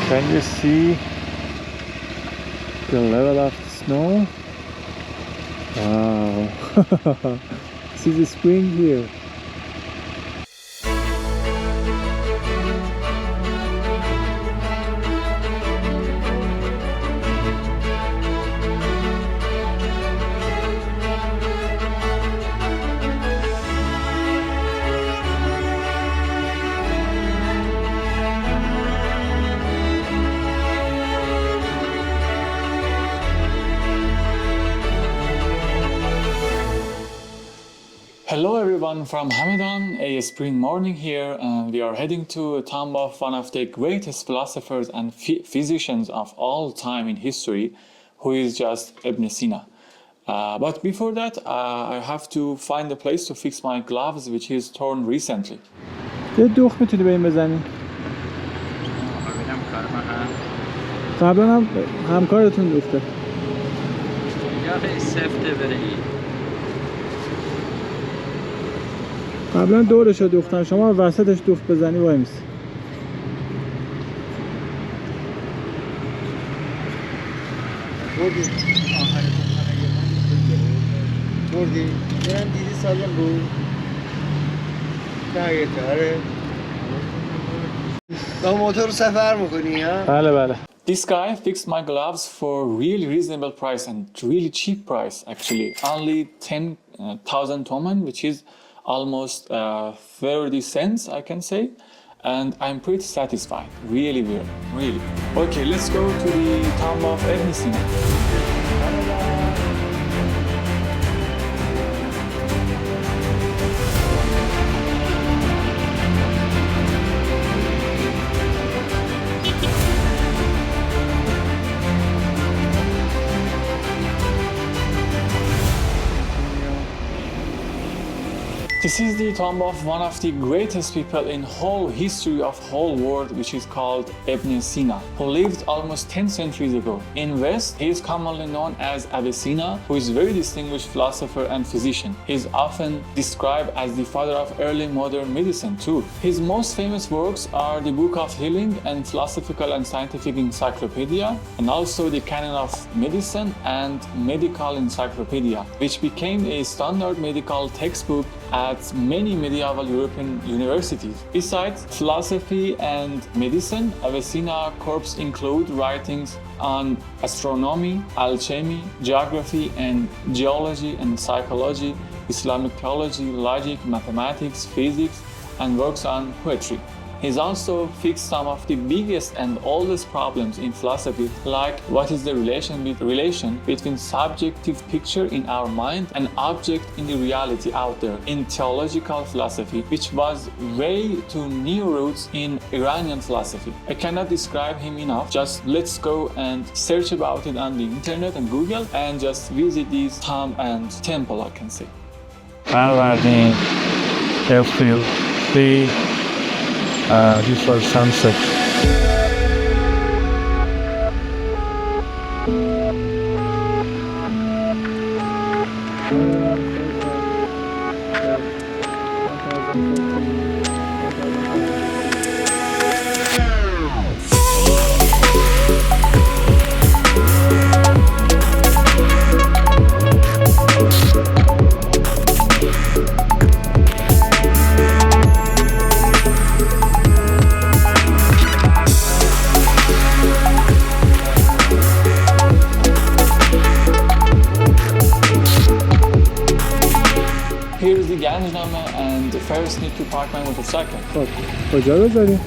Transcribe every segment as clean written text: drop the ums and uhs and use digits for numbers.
Can you see the level of the snow? Wow. See the spring here. Hello everyone from Hamedan, a spring morning here, and we are heading to a tomb of one of the greatest philosophers and physicians of all time in history, who is just Ibn Sina. But before that, I have to find a place to fix my gloves, which is torn recently. یه دوخ میتونی به این بزنی؟ قبلا هم همکارتون دوخته. یا خیلی سفته بره این. قبلا دورشو دوختن، شما وسطش دوخت بزنی وای میسی. بردی؟ من دیدی سالم بود آره با موتور سفر میکنی ها؟ بله. This guy fixed my gloves for really reasonable price and really cheap price actually. Only 10,000 toman, which is almost 30 cents I can say. And I'm pretty satisfied. Really weird. Really. Okay, let's go to the tomb of Ibn Sina. This is the tomb of one of the greatest people in whole history of whole world, which is called Ibn Sina, who lived almost 10 centuries ago. In West, he is commonly known as Avicenna, who is a very distinguished philosopher and physician. He is often described as the father of early modern medicine too. His most famous works are the Book of Healing and Philosophical and Scientific Encyclopedia, and also the Canon of Medicine and Medical Encyclopedia, which became a standard medical textbook at many medieval European universities. Besides philosophy and medicine, Avicenna's corpus include writings on astronomy, alchemy, geography and geology and psychology, Islamic theology, logic, mathematics, physics, and works on poetry. He's also fixed some of the biggest and oldest problems in philosophy, like what is the relation between subjective picture in our mind and object in the reality out there in theological philosophy, which was way to new roots in Iranian philosophy. I cannot describe him enough. Just let's go and search about it on the internet and Google and just visit this tomb and temple, I can say. برگردیم airfield before sunset. Here's the Ganjnama and first need to park my motorcycle. کجا بذاریم؟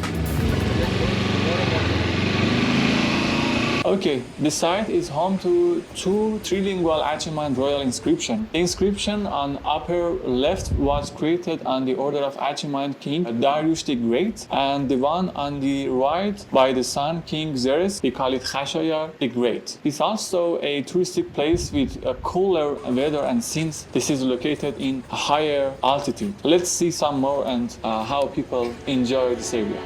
Okay, the site is home to two trilingual Achaemenid royal inscriptions. The inscription on upper left was created on the order of Achaemenid king Darius the Great, and the one on the right by the son King Xerxes, we call it Khashayar the Great. It's also a touristic place with a cooler weather, and since this is located in a higher altitude. Let's see some more and how people enjoy this area.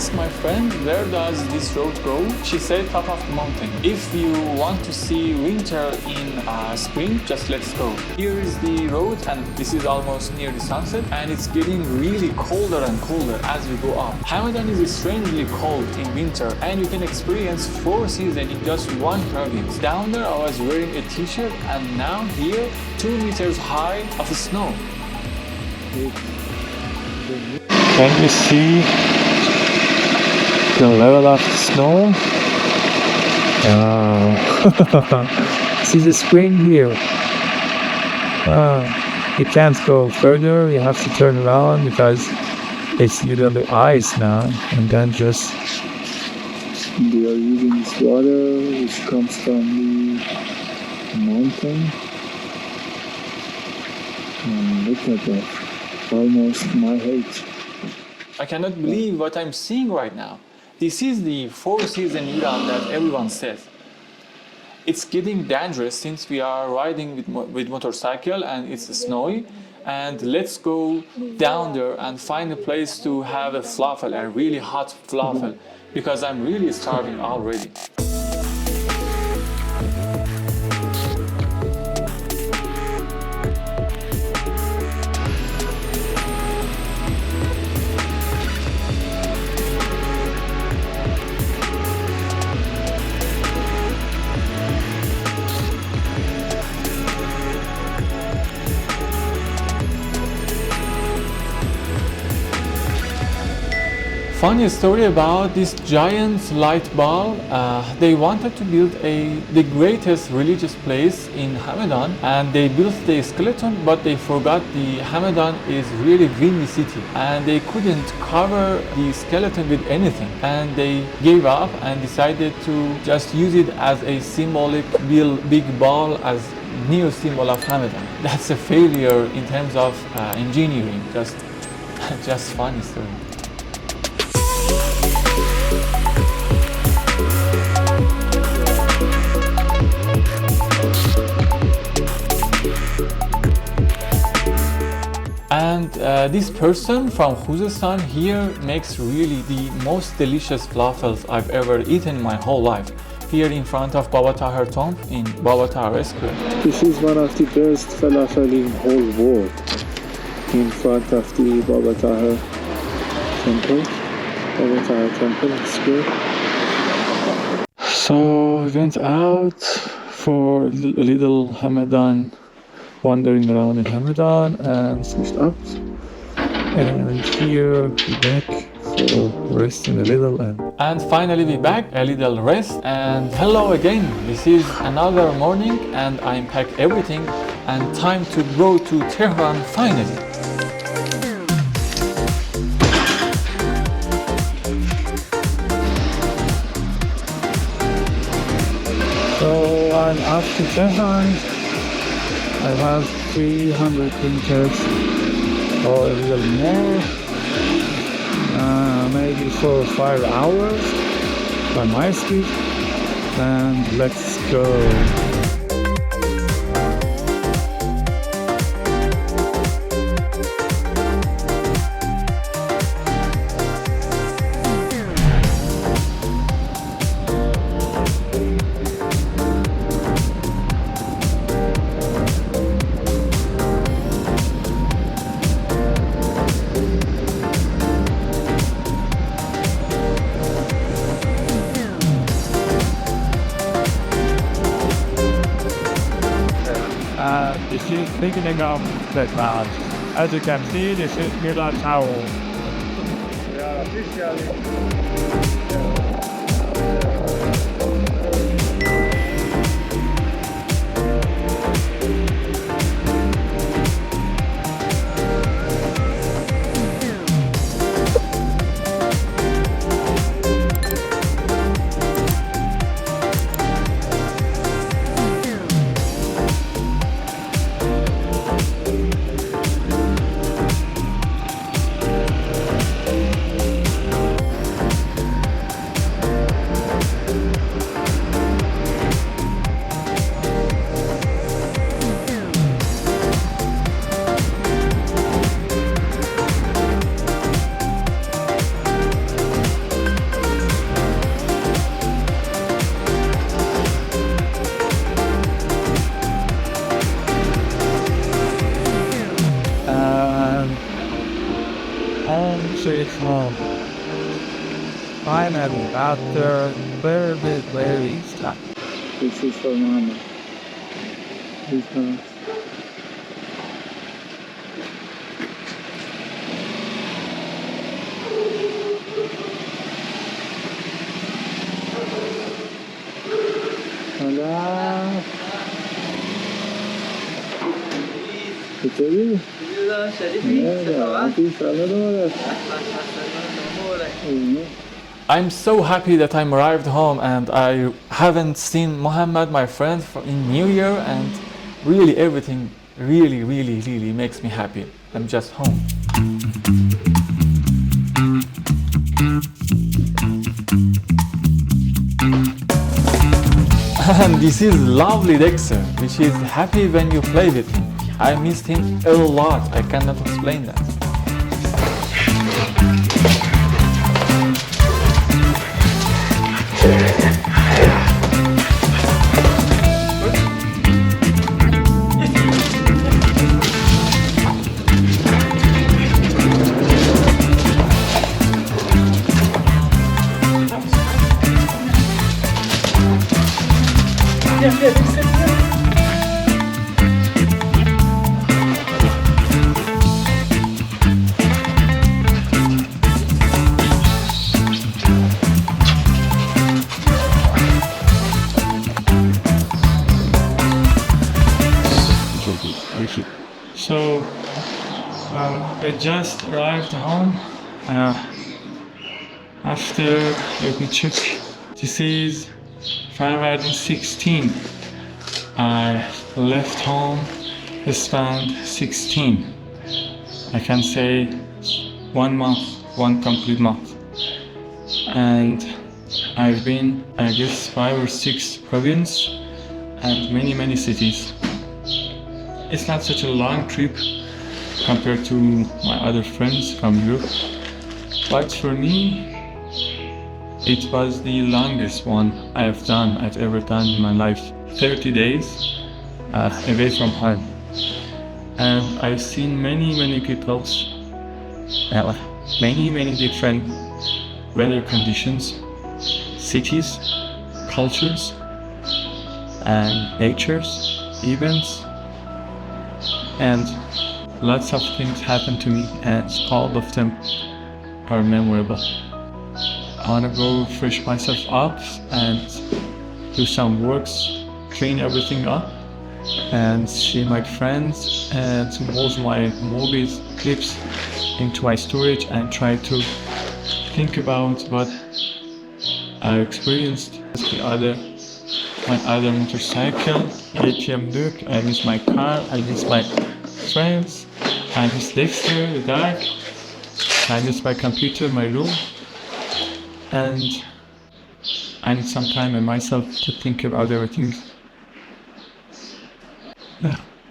asked my friend, where does this road go? She said, top of the mountain. If you want to see winter in spring, just let's go. Here is the road, and this is almost near the sunset, and it's getting really colder and colder as we go up. Hamadan is strangely cold in winter, and you can experience 4 seasons in just one province. Down there, I was wearing a t-shirt, and now here, 2 meters high of snow. Can you see the level of the snow? See the spring here. You can't go further, you have to turn around because it's the ice now, and then just they are using this water which comes from the mountain. And look at that, almost my height. I cannot believe what I'm seeing right now. This is the 4 season Iran that everyone says. It's getting dangerous since we are riding with motorcycle and it's snowy. And let's go down there and find a place to have a falafel, a really hot falafel, because I'm really starving already. Funny story about this giant light bulb. They wanted to build the greatest religious place in Hamadan, and they built the skeleton, but they forgot the Hamadan is really windy city, and they couldn't cover the skeleton with anything, and they gave up and decided to just use it as a symbolic big ball as new symbol of Hamadan. That's a failure in terms of engineering. Just funny story. And this person from Khuzestan here makes really the most delicious falafels I've ever eaten in my whole life. Here in front of Baba Tahir tomb in Baba Tahir Square. This is one of the best falafel in whole world. In front of the Baba Tahir temple. Baba Tahir temple square. So we went out for a little Hamadan, wandering around in Hamadan, and switched up. And here we back for resting a little and finally we back, a little rest, and hello again. This is another morning and I packed everything and time to go to Tehran finally. So I'm up to Tehran. I have 300 meters or a little more, maybe 4 or 5 hours by my speed, and let's go. This is beginning of the cloud. As you can see, this is Mila Tower. Yeah, officially. it home. Finally, after very stuck. This is for Mama. This house. Hola. چطوری؟ I'm so happy that I'm arrived home and I haven't seen Mohammed, my friend, in New Year, and really everything really makes me happy. I'm just home. And this is lovely Dexter, which is happy when you play with him. I missed him a lot. I cannot explain that. So I just arrived home after, let me check, this is February 16. I left home spent 16. I can say 1 month, one complete month. And I've been, I guess, 5 or 6 provinces and many cities. It's not such a long trip compared to my other friends from Europe, but for me, it was the longest one I've ever done in my life. 30 days away from home. And I've seen many people, many different weather conditions, cities, cultures, and natures, events, and lots of things happened to me, and all of them are memorable. I want to go fresh myself up and do some works, clean everything up, and see my friends, and to move my movies, clips into my storage, and try to think about what I experienced. My other motorcycle, ATM Duke, I miss my car, I miss my friends, I miss Dexter, the dark, I miss my computer, my room, and I need some time in myself to think about everything.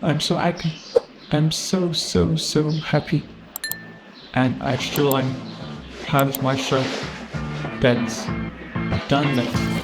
I'm so happy. I'm so happy. And I feel I'm proud of myself that I've done that.